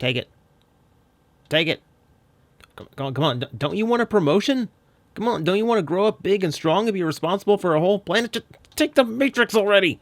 Take it. Take it. Come on. Don't you want a promotion? Come on, don't you want to grow up big and strong and be responsible for a whole planet? Just take the Matrix already!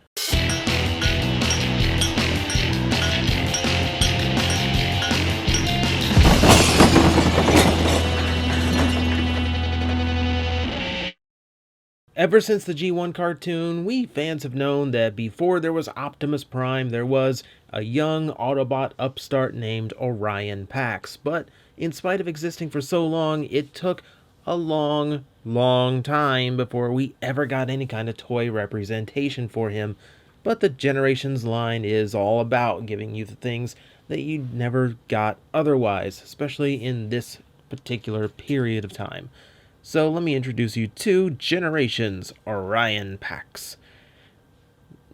Ever since the G1 cartoon, we fans have known that before there was Optimus Prime, there was a young Autobot upstart named Orion Pax. But in spite of existing for so long, it took a long time before we ever got any kind of toy representation for him. But the Generations line is all about giving you the things that you never got otherwise, especially in this particular period of time. So let me introduce you to Generations Orion Pax.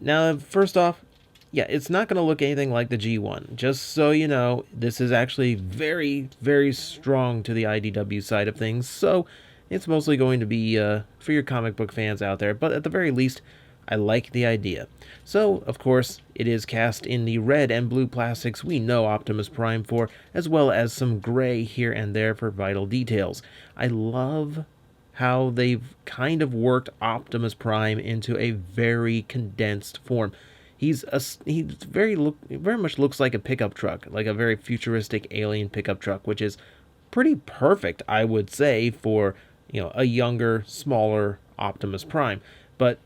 Now, first off, yeah, it's not going to look anything like the G1. Just so you know, this is actually very strong to the IDW side of things, so it's mostly going to be for your comic book fans out there, but at the very least, I like the idea. So, of course, it is cast in the red and blue plastics we know Optimus Prime for, as well as some gray here and there for vital details. I love how they've kind of worked Optimus Prime into a very condensed form. He very much looks like a pickup truck, like a very futuristic alien pickup truck, which is pretty perfect, I would say, for, you know, a younger, smaller Optimus Prime. But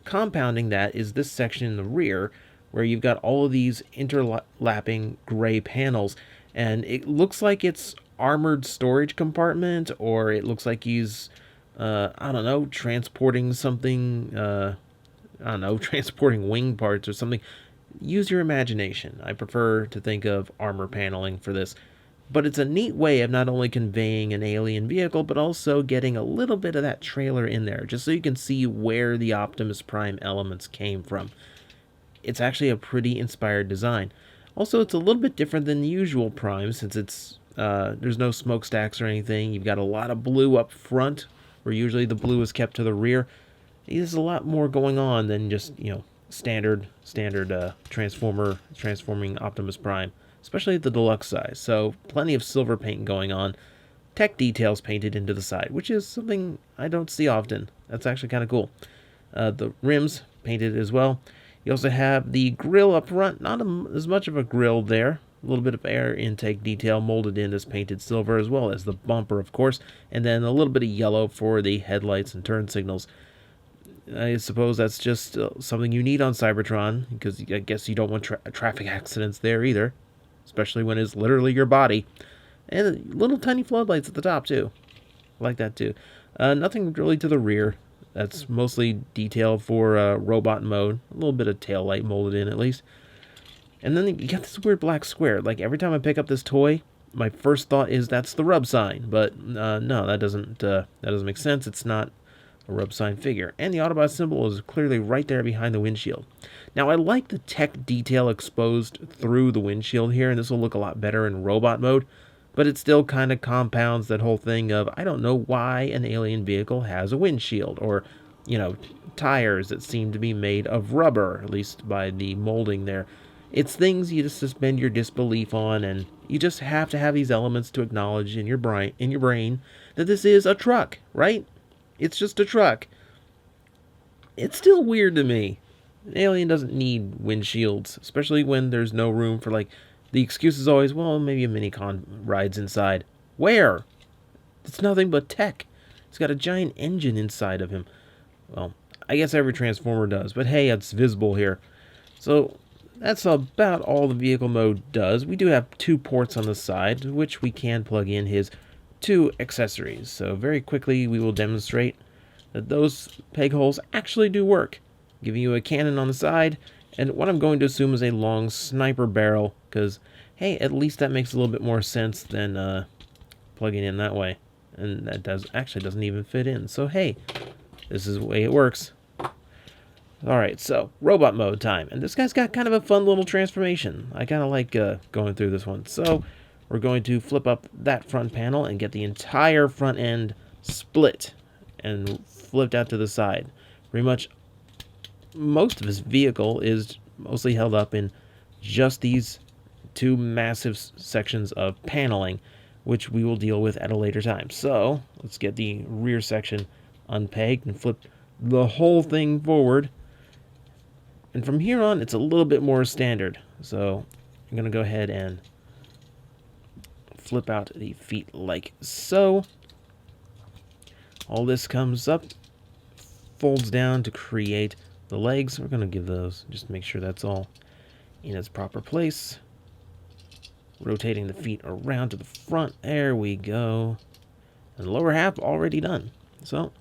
compounding that is this section in the rear where you've got all of these interlapping gray panels, and it looks like it's armored storage compartment, or it looks like he's I don't know, transporting something, transporting wing parts or something. Use your imagination. I prefer to think of armor paneling for this. But it's a neat way of not only conveying an alien vehicle, but also getting a little bit of that trailer in there, just so you can see where the Optimus Prime elements came from. It's actually a pretty inspired design. Also, it's a little bit different than the usual Prime, since it's there's no smokestacks or anything. You've got a lot of blue up front, where usually the blue is kept to the rear. There's a lot more going on than just, you know, standard transforming Optimus Prime, especially at the deluxe size. So plenty of silver paint going on, tech details painted into the side, which is something I don't see often. That's actually kind of cool. The rims painted as well. You also have the grille up front, not as much of a grille there. A little bit of air intake detail molded in as painted silver, as well as the bumper, of course, and then a little bit of yellow for the headlights and turn signals. I suppose that's just something you need on Cybertron, because I guess you don't want traffic accidents there either, especially when it's literally your body. And little tiny floodlights at the top, too. I like that, too. Nothing really to the rear. That's mostly detail for robot mode. A little bit of tail light molded in, at least. And then you got this weird black square. Like, every time I pick up this toy, my first thought is that's the rub sign. But no, that doesn't make sense. It's not a rub sign figure. And the Autobot symbol is clearly right there behind the windshield. Now, I like the tech detail exposed through the windshield here, and this will look a lot better in robot mode. But it still kind of compounds that whole thing of, I don't know why an alien vehicle has a windshield, or, you know, tires that seem to be made of rubber, at least by the molding there. It's things you just suspend your disbelief on, and you just have to have these elements to acknowledge in your brain that this is a truck, right? It's just a truck. It's still weird to me. An alien doesn't need windshields, especially when there's no room for, like, the excuse is always, well, maybe a mini-con rides inside. Where? It's nothing but tech. It's got a giant engine inside of him. Well, I guess every Transformer does, but hey, it's visible here. So that's about all the vehicle mode does. We do have 2 ports on the side, which we can plug in his 2 accessories. So very quickly, we will demonstrate that those peg holes actually do work, giving you a cannon on the side, and what I'm going to assume is a long sniper barrel, because, hey, at least that makes a little bit more sense than plugging in that way. And that doesn't even fit in. So, hey, this is the way it works. Alright, so, robot mode time. And this guy's got kind of a fun little transformation. I kind of like going through this one. So, we're going to flip up that front panel and get the entire front end split and flipped out to the side. Pretty much most of his vehicle is mostly held up in just these two massive sections of paneling, which we will deal with at a later time. So let's get the rear section unpegged and flip the whole thing forward. And from here on, it's a little bit more standard. So I'm going to go ahead and flip out the feet like so. All this comes up, folds down to create the legs. We're going to give those, just to make sure that's all in its proper place. Rotating the feet around to the front. There we go. And the lower half already done. So,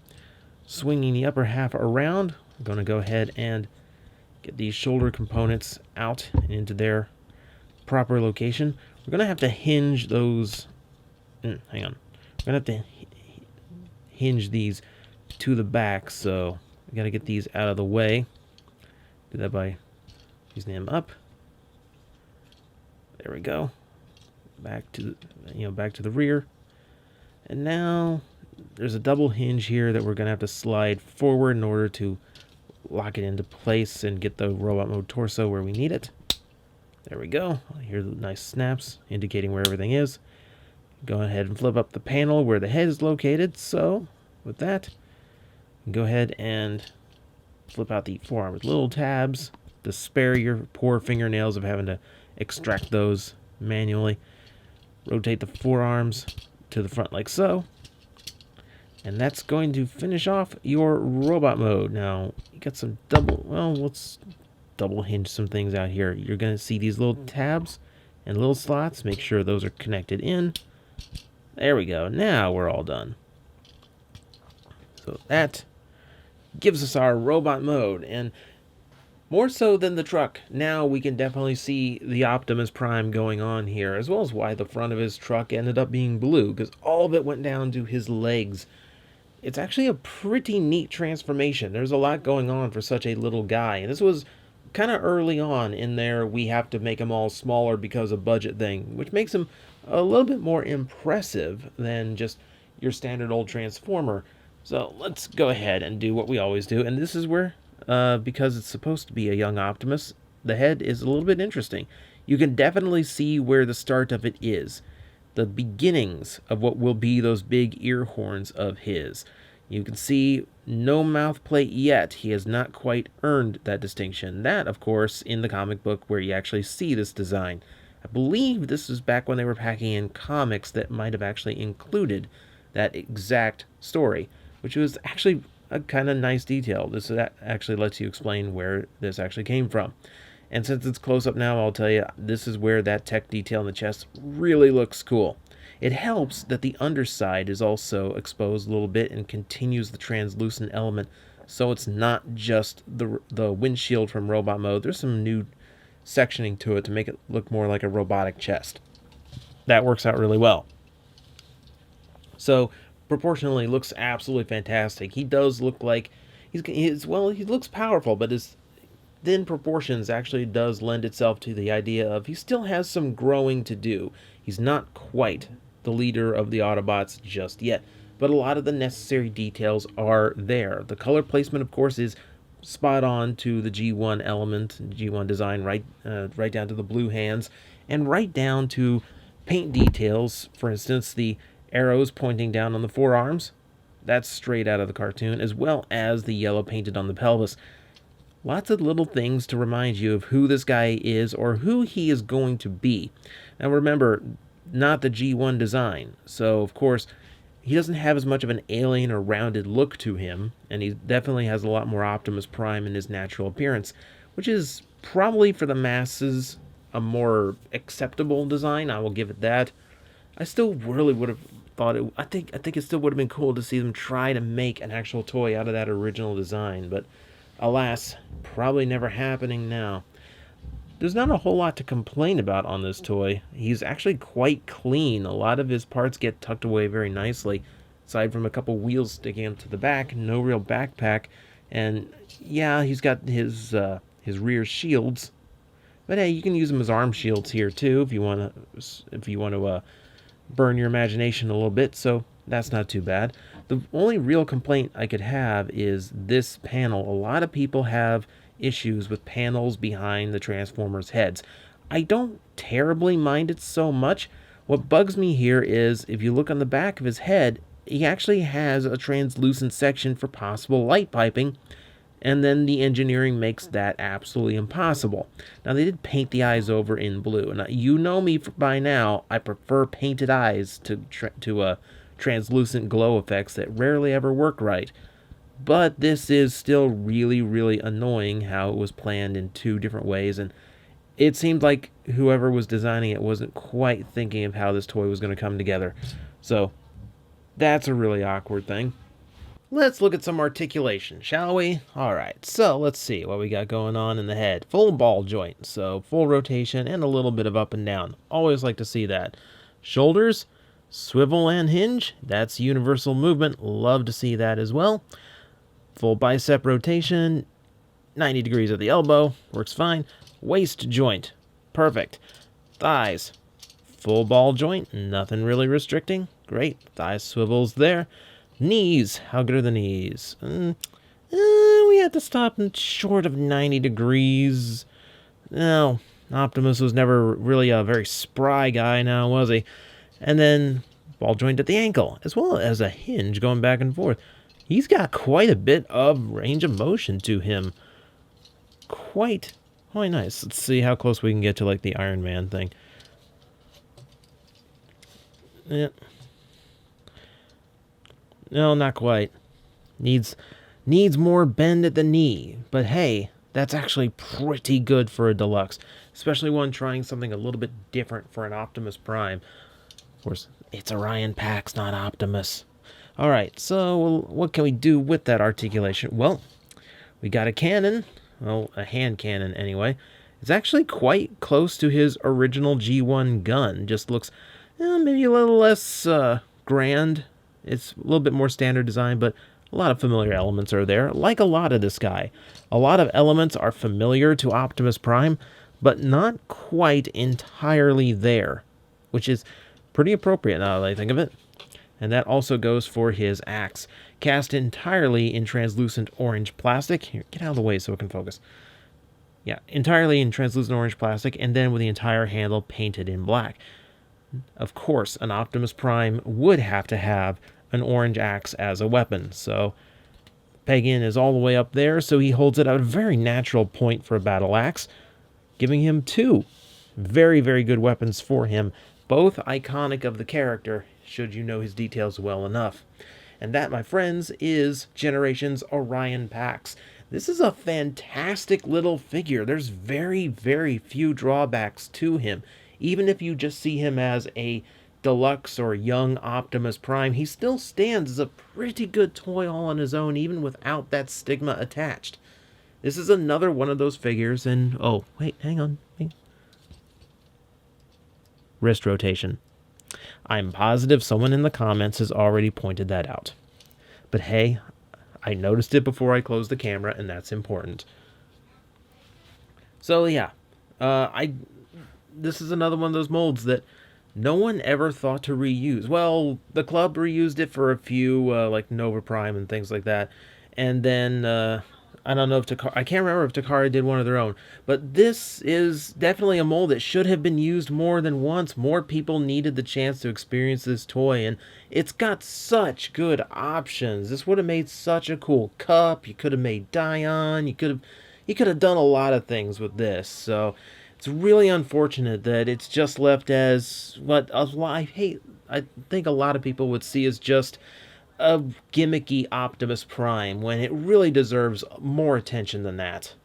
swinging the upper half around, I'm going to go ahead and get these shoulder components out and into their proper location. We're going to have to hinge those... hang on. We're going to have to hinge these to the back, so we got to get these out of the way. Do that by using them up. There we go. Back to the rear. And now there's a double hinge here that we're going to have to slide forward in order to lock it into place and get the robot mode torso where we need it. There we go. I hear the nice snaps indicating where everything is. Go ahead and flip up the panel where the head is located. So with that, go ahead and flip out the forearm with little tabs to spare your poor fingernails of having to extract those manually. Rotate the forearms to the front like so. And that's going to finish off your robot mode. Now, you got some let's double hinge some things out here. You're going to see these little tabs and little slots. Make sure those are connected in. There we go. Now we're all done. So that gives us our robot mode. And more so than the truck, now we can definitely see the Optimus Prime going on here, as well as why the front of his truck ended up being blue, because all of it went down to his legs. It's actually a pretty neat transformation. There's a lot going on for such a little guy, and this was kind of early on in there. We have to make him all smaller because of budget thing, which makes him a little bit more impressive than just your standard old Transformer. So let's go ahead and do what we always do, and this is where because it's supposed to be a young Optimus, the head is a little bit interesting. You can definitely see where the start of it is. The beginnings of what will be those big ear horns of his. You can see no mouth plate yet. He has not quite earned that distinction. That, of course, in the comic book where you actually see this design. I believe this is back when they were packing in comics that might have actually included that exact story, which was actually a kind of nice detail. This actually lets you explain where this actually came from. And since it's close up now, I'll tell you, this is where that tech detail in the chest really looks cool. It helps that the underside is also exposed a little bit and continues the translucent element, so it's not just the windshield from robot mode. There's some new sectioning to it to make it look more like a robotic chest. That works out really well. So proportionally looks absolutely fantastic. He does look like he looks powerful, but his thin proportions actually does lend itself to the idea of he still has some growing to do. He's not quite the leader of the Autobots just yet, but a lot of the necessary details are there. The color placement, of course, is spot on to the G1 element, G1 design, right down to the blue hands, and right down to paint details. For instance, the arrows pointing down on the forearms, that's straight out of the cartoon, as well as the yellow painted on the pelvis. Lots of little things to remind you of who this guy is or who he is going to be. Now remember, not the G1 design, so of course he doesn't have as much of an alien or rounded look to him, and he definitely has a lot more Optimus Prime in his natural appearance, which is probably for the masses a more acceptable design. I will give it that. I still really would have thought it. I think it still would have been cool to see them try to make an actual toy out of that original design, but alas, probably never happening now. There's not a whole lot to complain about on this toy. He's actually quite clean. A lot of his parts get tucked away very nicely, aside from a couple wheels sticking up to the back. No real backpack, and yeah, he's got his rear shields. But hey, you can use them as arm shields here too if you want to burn your imagination a little bit, so that's not too bad. The only real complaint I could have is this panel. A lot of people have issues with panels behind the Transformers' heads. I don't terribly mind it so much. What bugs me here is if you look on the back of his head, he actually has a translucent section for possible light piping, and then the engineering makes that absolutely impossible. Now, they did paint the eyes over in blue, and you know me by now, I prefer painted eyes to translucent glow effects that rarely ever work right. But this is still really, really annoying how it was planned in two different ways, and it seemed like whoever was designing it wasn't quite thinking of how this toy was going to come together. So, that's a really awkward thing. Let's look at some articulation, shall we? Alright, so let's see what we got going on in the head. Full ball joint, so full rotation and a little bit of up and down. Always like to see that. Shoulders, swivel and hinge. That's universal movement. Love to see that as well. Full bicep rotation, 90 degrees at the elbow. Works fine. Waist joint, perfect. Thighs, full ball joint. Nothing really restricting. Great. Thigh swivels there. Knees. How good are the knees? We had to stop short of 90 degrees. No, Optimus was never really a very spry guy now, was he? And then ball joint at the ankle, as well as a hinge going back and forth. He's got quite a bit of range of motion to him. Quite nice. Let's see how close we can get to like the Iron Man thing. Yeah. No, not quite. Needs more bend at the knee. But hey, that's actually pretty good for a deluxe. Especially one trying something a little bit different for an Optimus Prime. Of course, it's Orion Pax, not Optimus. Alright, so what can we do with that articulation? Well, we got a cannon. Well, a hand cannon anyway. It's actually quite close to his original G1 gun. Just looks maybe a little less grand. It's a little bit more standard design, but a lot of familiar elements are there, like a lot of this guy. A lot of elements are familiar to Optimus Prime, but not quite entirely there, which is pretty appropriate now that I think of it. And that also goes for his axe, cast entirely in translucent orange plastic. Here, get out of the way so it can focus. Yeah, entirely in translucent orange plastic, and then with the entire handle painted in black. Of course, an Optimus Prime would have to have an orange axe as a weapon, so peg-in is all the way up there, so he holds it at a very natural point for a battle axe, giving him two very, very good weapons for him, both iconic of the character, should you know his details well enough. And that, my friends, is Generation's Orion Pax. This is a fantastic little figure. There's very, very few drawbacks to him. Even if you just see him as a deluxe or young Optimus Prime, he still stands as a pretty good toy all on his own, even without that stigma attached. This is another one of those figures, and oh, wait, hang on. Wrist rotation. I'm positive someone in the comments has already pointed that out. But hey, I noticed it before I closed the camera, and that's important. So yeah, this is another one of those molds that no one ever thought to reuse. Well, the club reused it for a few, like Nova Prime and things like that. And then, I don't know if I can't remember if Takara did one of their own. But this is definitely a mold that should have been used more than once. More people needed the chance to experience this toy. And it's got such good options. This would have made such a cool cup. You could have made Dion. You could have done a lot of things with this. So it's really unfortunate that it's just left as what I think a lot of people would see as just a gimmicky Optimus Prime when it really deserves more attention than that.